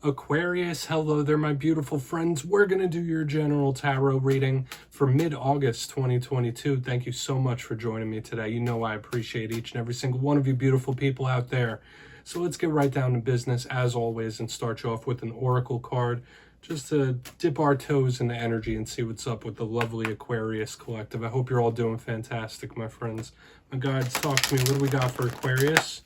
Aquarius, hello there, my beautiful friends. We're going to do your general tarot reading for mid-August 2022. Thank you so much for joining me today. You know I appreciate each and every single one of you beautiful people out there. So let's get right down to business, as always, and start you off with an oracle card, just to dip our toes in the energy and see what's up with the lovely Aquarius collective. I hope you're all doing fantastic, my friends. My guides, talk to me. What do we got for Aquarius?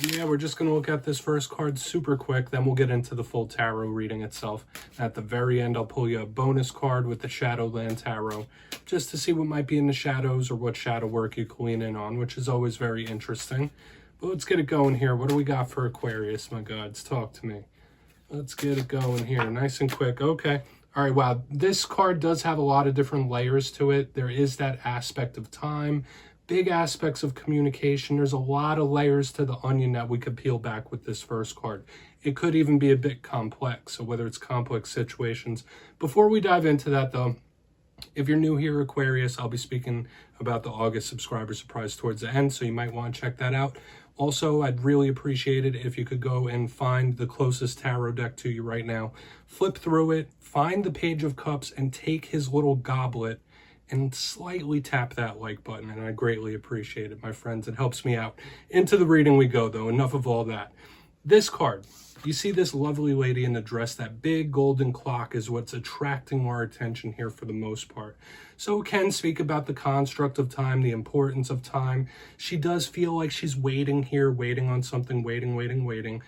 And yeah, we're just going to look at this first card super quick, then we'll get into the full tarot reading itself. At the very end, I'll pull you a bonus card with the Shadowland Tarot, just to see what might be in the shadows or what shadow work you can lean in on, which is always very interesting. But let's get it going here. What do we got for Aquarius, my gods? Talk to me. Let's get it going here, nice and quick. Okay. All right, wow. This card does have a lot of different layers to it. There is that aspect of time, big aspects of communication. There's a lot of layers to the onion that we could peel back with this first card. It could even be a bit complex, so whether it's complex situations. Before we dive into that, though, if you're new here, Aquarius, I'll be speaking about the August subscriber surprise towards the end, so you might want to check that out. Also, I'd really appreciate it if you could go and find the closest tarot deck to you right now. Flip through it, find the Page of Cups, and take his little goblet and slightly tap that like button, and I greatly appreciate it, my friends. It helps me out. Into the reading we go, though. Enough of all that. This card, you see this lovely lady in the dress. That big golden clock is what's attracting our attention here for the most part. So it can speak about the construct of time, the importance of time. She does feel like she's waiting here, waiting on something, waiting.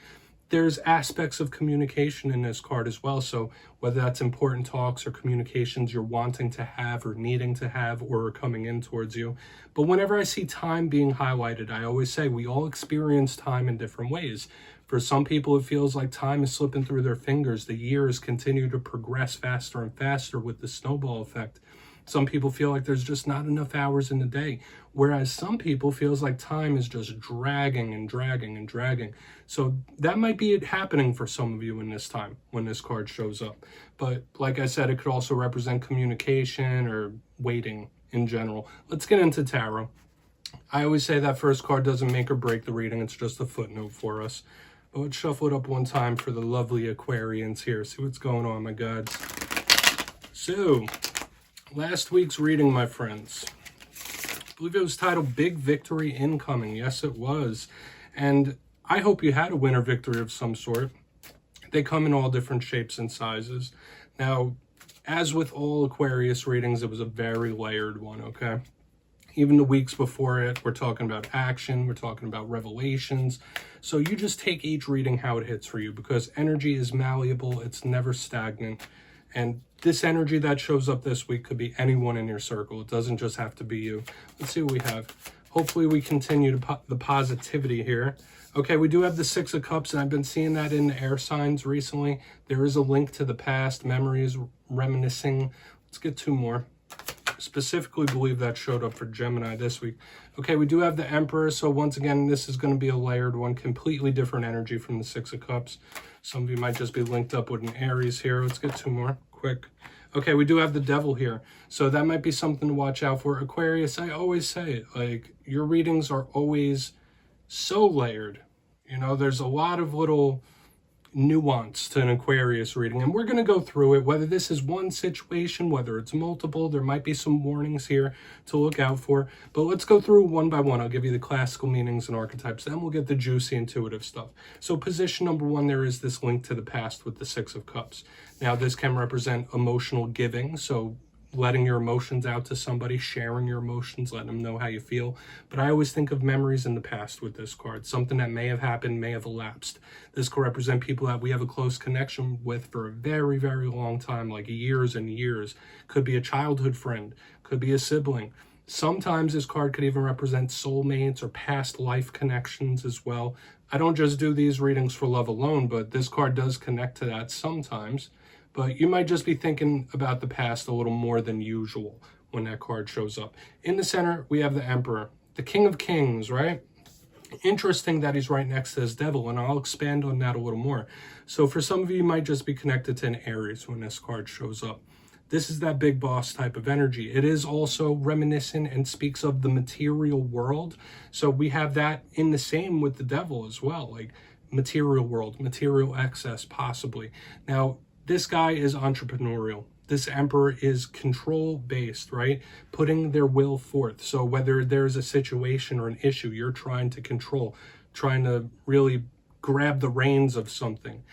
There's aspects of communication in this card as well. So whether that's important talks or communications you're wanting to have or needing to have or are coming in towards you. But whenever I see time being highlighted, I always say we all experience time in different ways. For some people, it feels like time is slipping through their fingers. The years continue to progress faster and faster with the snowball effect. Some people feel like there's just not enough hours in the day, whereas some people feels like time is just dragging and dragging. So that might be it happening for some of you in this time when this card shows up. But like I said, it could also represent communication or waiting in general. Let's get into tarot. I always say that first card doesn't make or break the reading. It's just a footnote for us. But let's shuffle it up one time for the lovely Aquarians here. See what's going on, my gods. So last week's reading, my friends, I believe it was titled Big Victory Incoming. Yes, it was. And I hope you had a winter victory of some sort. They come in all different shapes and sizes. Now, as with all Aquarius readings, it was a very layered one, okay? Even the weeks before it, we're talking about action, we're talking about revelations. So you just take each reading how it hits for you, because energy is malleable, it's never stagnant. And this energy that shows up this week could be anyone in your circle. It doesn't just have to be you. Let's see what we have. Hopefully we continue the positivity here. Okay, we do have the Six of Cups, and I've been seeing that in the air signs recently. There is a link to the past, memories, reminiscing. Let's get two more. Specifically believe that showed up for Gemini this week. Okay, we do have the Emperor. So once again, this is going to be a layered one, completely different energy from the Six of Cups. Some of you might just be linked up with an Aries here. Let's get two more quick. Okay, we do have the Devil here. So that might be something to watch out for. Aquarius, I always say it, like, your readings are always so layered. You know, there's a lot of little nuance to an Aquarius reading, and we're going to go through it, whether this is one situation, whether it's multiple. There might be some warnings here to look out for, but let's go through one by one. I'll give you the classical meanings and archetypes, then we'll get the juicy intuitive stuff. So position number one, there is this link to the past with the Six of Cups. Now this can represent emotional giving, so letting your emotions out to somebody, sharing your emotions, letting them know how you feel. But I always think of memories in the past with this card, something that may have happened, may have elapsed. This could represent people that we have a close connection with for a very, very long time, like years and years. Could be a childhood friend, could be a sibling. Sometimes this card could even represent soulmates or past life connections as well. I don't just do these readings for love alone, but this card does connect to that sometimes. But you might just be thinking about the past a little more than usual when that card shows up. In the center, we have the Emperor, the King of Kings, right? Interesting that he's right next to his Devil, and I'll expand on that a little more. So for some of you, you might just be connected to an Aries when this card shows up. This is that big boss type of energy. It is also reminiscent and speaks of the material world. So we have that in the same with the Devil as well. Like, material world, material excess, possibly. Now, this guy is entrepreneurial. This emperor is control-based, right? Putting their will forth. So whether there's a situation or an issue you're trying to control, trying to really grab the reins of something,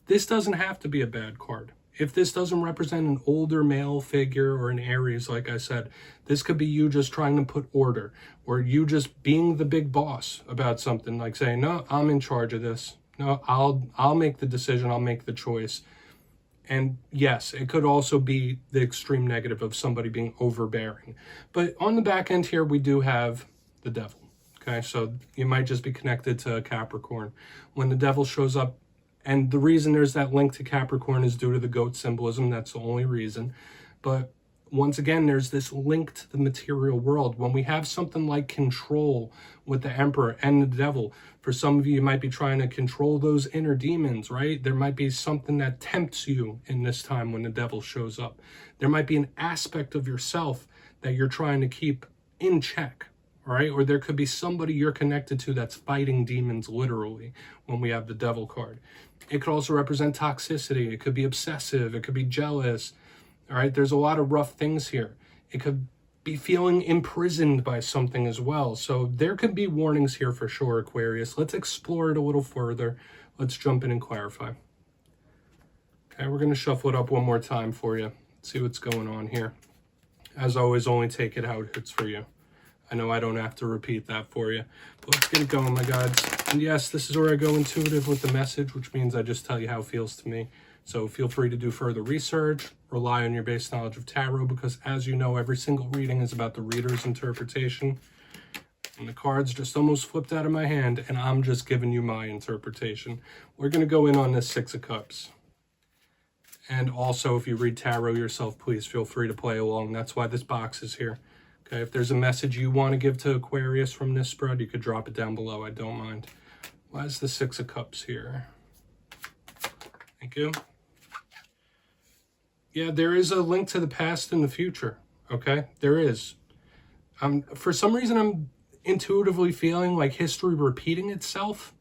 this doesn't have to be a bad card. If this doesn't represent an older male figure or an Aries, like I said, this could be you just trying to put order, or you just being the big boss about something, like saying, no, I'm in charge of this. No, I'll make the decision. I'll make the choice. And yes, it could also be the extreme negative of somebody being overbearing. But on the back end here, we do have the devil. Okay, so you might just be connected to Capricorn. When the devil shows up, and the reason there's that link to Capricorn is due to the goat symbolism. That's the only reason. But once again, there's this link to the material world. When we have something like control with the emperor and the devil, for some of you, you might be trying to control those inner demons, right? There might be something that tempts you in this time when the devil shows up. There might be an aspect of yourself that you're trying to keep in check, right? Or there could be somebody you're connected to that's fighting demons literally when we have the devil card. It could also represent toxicity. It could be obsessive. It could be jealous. All right, there's a lot of rough things here. It could be feeling imprisoned by something as well. So there could be warnings here for sure, Aquarius. Let's explore it a little further. Let's jump in and clarify. Okay, we're going to shuffle it up one more time for you. See what's going on here. As always, only take it how it hits for you. I know I don't have to repeat that for you. But let's get it going, my gods. And yes, this is where I go intuitive with the message, which means I just tell you how it feels to me. So feel free to do further research, rely on your base knowledge of tarot, because as you know, every single reading is about the reader's interpretation. And the cards just almost flipped out of my hand, and I'm just giving you my interpretation. We're going to go in on this Six of Cups. And also, if you read tarot yourself, please feel free to play along. That's why this box is here. Okay, if there's a message you want to give to Aquarius from this spread, you could drop it down below. I don't mind. Why is the Six of Cups here? Thank you. Yeah, there is a link to the past and the future. Okay, there is. For some reason, I'm intuitively feeling like history repeating itself.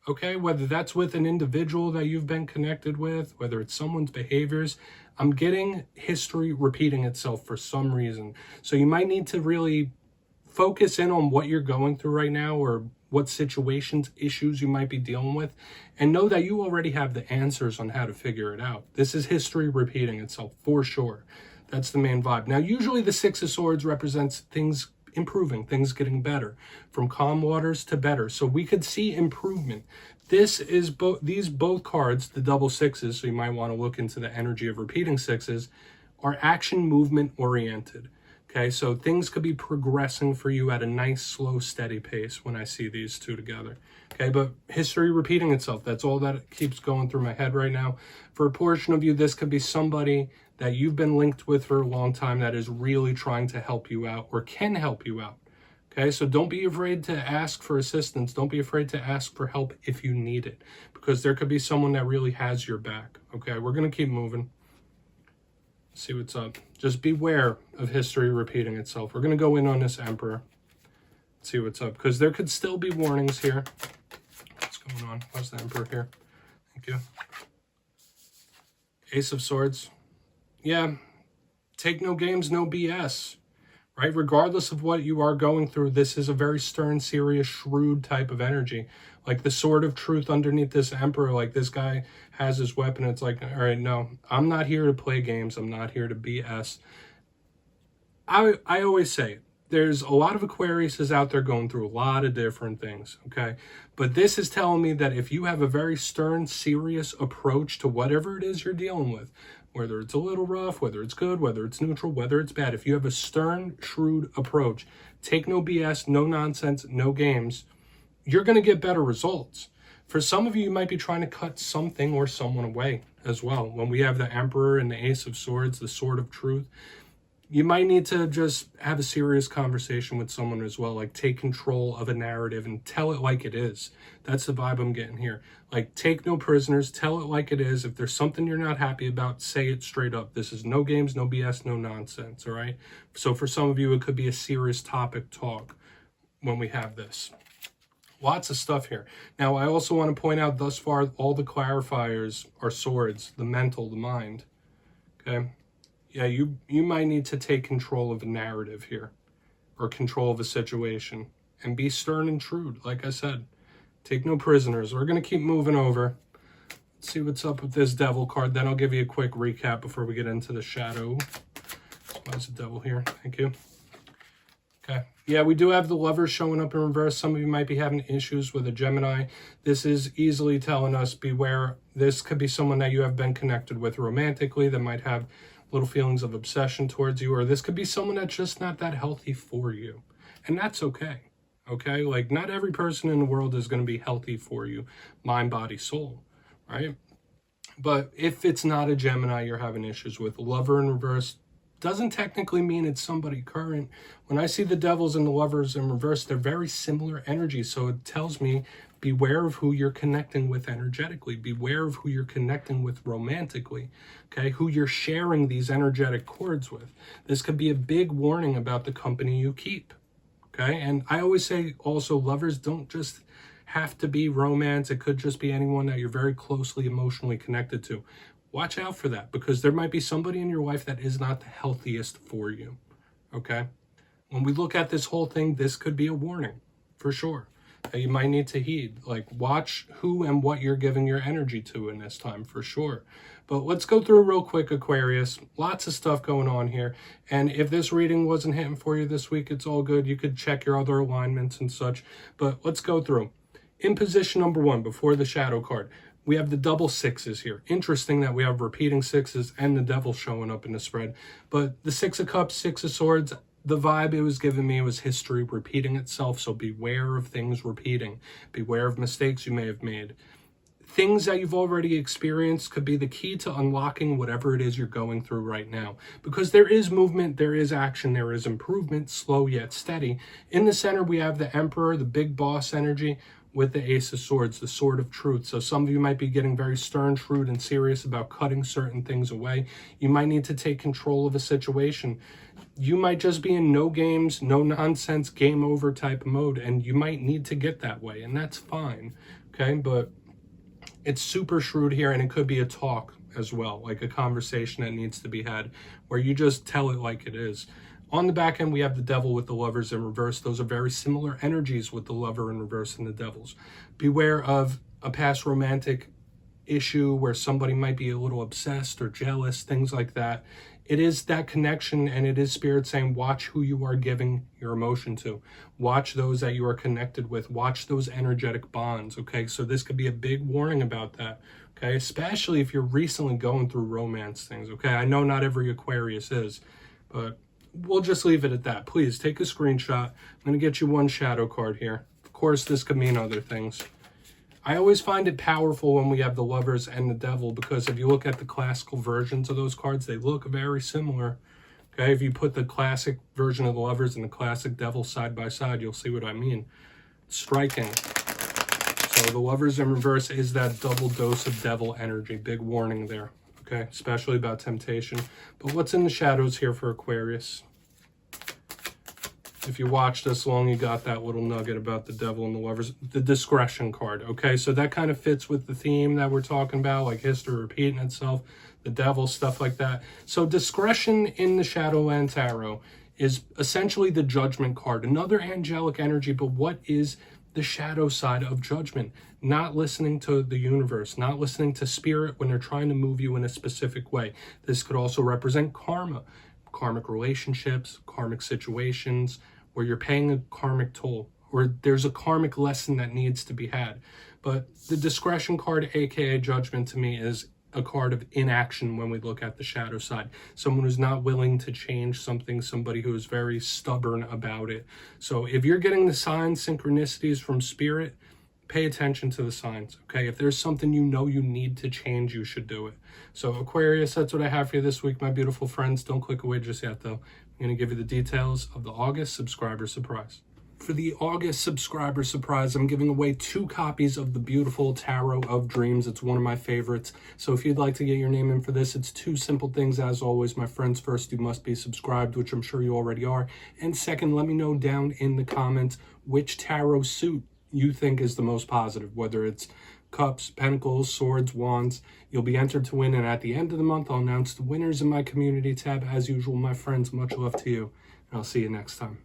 Okay, whether that's with an individual that you've been connected with, whether it's someone's behaviors, I'm getting history repeating itself for some reason. So you might need to really focus in on what you're going through right now, or what situations, issues you might be dealing with, and know that you already have the answers on how to figure it out. This is history repeating itself for sure. That's the main vibe. Now, usually the Six of Swords represents things improving, things getting better, from calm waters to better. So we could see improvement. This is these both cards, the double sixes, so you might want to look into the energy of repeating sixes, are action movement oriented. Okay, so things could be progressing for you at a nice, slow, steady pace when I see these two together. Okay, but history repeating itself, that's all that keeps going through my head right now. For a portion of you, this could be somebody that you've been linked with for a long time that is really trying to help you out or can help you out. Okay, so don't be afraid to ask for assistance. Don't be afraid to ask for help if you need it, because there could be someone that really has your back. Okay, we're going to keep moving. See what's up. Just beware of history repeating itself. We're going to go in on this Emperor. See what's up, because there could still be warnings here. What's going on? Where's the Emperor here? Thank you. Ace of Swords. Yeah, take no games, no BS. Right? Regardless of what you are going through, this is a very stern, serious, shrewd type of energy. Like the sword of truth underneath this Emperor, like this guy has his weapon. It's like, all right, no, I'm not here to play games. I'm not here to BS. I always say, there's a lot of Aquariuses out there going through a lot of different things, okay? But this is telling me that if you have a very stern, serious approach to whatever it is you're dealing with, whether it's a little rough, whether it's good, whether it's neutral, whether it's bad, if you have a stern, shrewd approach, take no BS, no nonsense, no games, you're going to get better results. For some of you, you might be trying to cut something or someone away as well. When we have the Emperor and the Ace of Swords, the Sword of Truth, you might need to just have a serious conversation with someone as well. Like, take control of a narrative and tell it like it is. That's the vibe I'm getting here. Like, take no prisoners, tell it like it is. If there's something you're not happy about, say it straight up. This is no games, no BS, no nonsense, all right? So for some of you, it could be a serious topic talk when we have this. Lots of stuff here. Now, I also want to point out thus far, all the clarifiers are swords, the mental, the mind. Okay? Yeah, you might need to take control of a narrative here, or control of a situation, and be stern and true, like I said. Take no prisoners. We're going to keep moving over. Let's see what's up with this devil card. Then I'll give you a quick recap before we get into the shadow. Why is the devil here? Thank you. Okay. Yeah, we do have the Lovers showing up in reverse. Some of you might be having issues with a Gemini. This is easily telling us beware. This could be someone that you have been connected with romantically that might have little feelings of obsession towards you, or this could be someone that's just not that healthy for you. And that's okay. Okay? Like, not every person in the world is going to be healthy for you, mind, body, soul, right? But if it's not a Gemini you're having issues with, Lover in reverse doesn't technically mean it's somebody current. When I see the Devils and the Lovers in reverse, they're very similar energies. So it tells me beware of who you're connecting with energetically. Beware of who you're connecting with romantically. Okay, who you're sharing these energetic cords with. This could be a big warning about the company you keep. Okay, and I always say also, lovers don't just have to be romance. It could just be anyone that you're very closely emotionally connected to. Watch out for that, because there might be somebody in your life that is not the healthiest for you, okay? When we look at this whole thing, this could be a warning, for sure, that you might need to heed. Like, watch who and what you're giving your energy to in this time, for sure. But let's go through real quick, Aquarius. Lots of stuff going on here. And if this reading wasn't hitting for you this week, it's all good. You could check your other alignments and such. But let's go through. In position number 1, before the shadow card, we have the double sixes here. Interesting that we have repeating sixes and the devil showing up in the spread. But the 6 of cups, 6 of swords, the vibe it was giving me was history repeating itself. So beware of things repeating. Beware of mistakes you may have made. Things that you've already experienced could be the key to unlocking whatever it is you're going through right now. Because there is movement, there is action, there is improvement, slow yet steady. In the center, we have the Emperor, the big boss energy, with the Ace of Swords, the sword of truth. So some of you might be getting very stern, shrewd, and serious about cutting certain things away. You might need to take control of a situation. You might just be in no games, no nonsense, game over type of mode, and you might need to get that way, and that's fine, okay? But it's super shrewd here, and it could be a talk as well, like a conversation that needs to be had, where you just tell it like it is. On the back end, we have the devil with the lovers in reverse. Those are very similar energies with the lover in reverse and the devils. Beware of a past romantic issue where somebody might be a little obsessed or jealous, things like that. It is that connection, and it is spirit saying, watch who you are giving your emotion to. Watch those that you are connected with. Watch those energetic bonds, okay? So this could be a big warning about that, okay? Especially if you're recently going through romance things, okay? I know not every Aquarius is, but we'll just leave it at that. Please take a screenshot. I'm going to get you one shadow card here. Of course, this could mean other things. I always find it powerful when we have the lovers and the devil, because if you look at the classical versions of those cards, they look very similar. Okay, if you put the classic version of the lovers and the classic devil side by side, you'll see what I mean. Striking. So the lovers in reverse is that double dose of devil energy. Big warning there. Okay, especially about temptation. But what's in the shadows here for Aquarius? If you watched us long, you got that little nugget about the devil and the lovers. The discretion card, okay? So that kind of fits with the theme that we're talking about, like history repeating itself, the devil, stuff like that. So discretion in the Shadowland Tarot is essentially the judgment card. Another angelic energy, but what is the shadow side of judgment? Not listening to the universe, not listening to spirit when they're trying to move you in a specific way. This could also represent karma, karmic relationships, karmic situations, where you're paying a karmic toll, or there's a karmic lesson that needs to be had. But the discretion card, aka judgment, to me is a card of inaction when we look at the shadow side. Someone who's not willing to change something, somebody who is very stubborn about it. So if you're getting the signs, synchronicities from spirit, pay attention to the signs, okay? If there's something you know you need to change, you should do it. So Aquarius, that's what I have for you this week, my beautiful friends. Don't click away just yet, though. I'm going to give you the details of the August subscriber surprise. For the August subscriber surprise, I'm giving away 2 copies of the beautiful Tarot of Dreams. It's one of my favorites. So if you'd like to get your name in for this, it's 2 simple things. As always, my friends, first, you must be subscribed, which I'm sure you already are. And second, let me know down in the comments which tarot suit you think is the most positive, whether it's cups, pentacles, swords, wands. You'll be entered to win, and at the end of the month, I'll announce the winners in my community tab. As usual, my friends, much love to you, and I'll see you next time.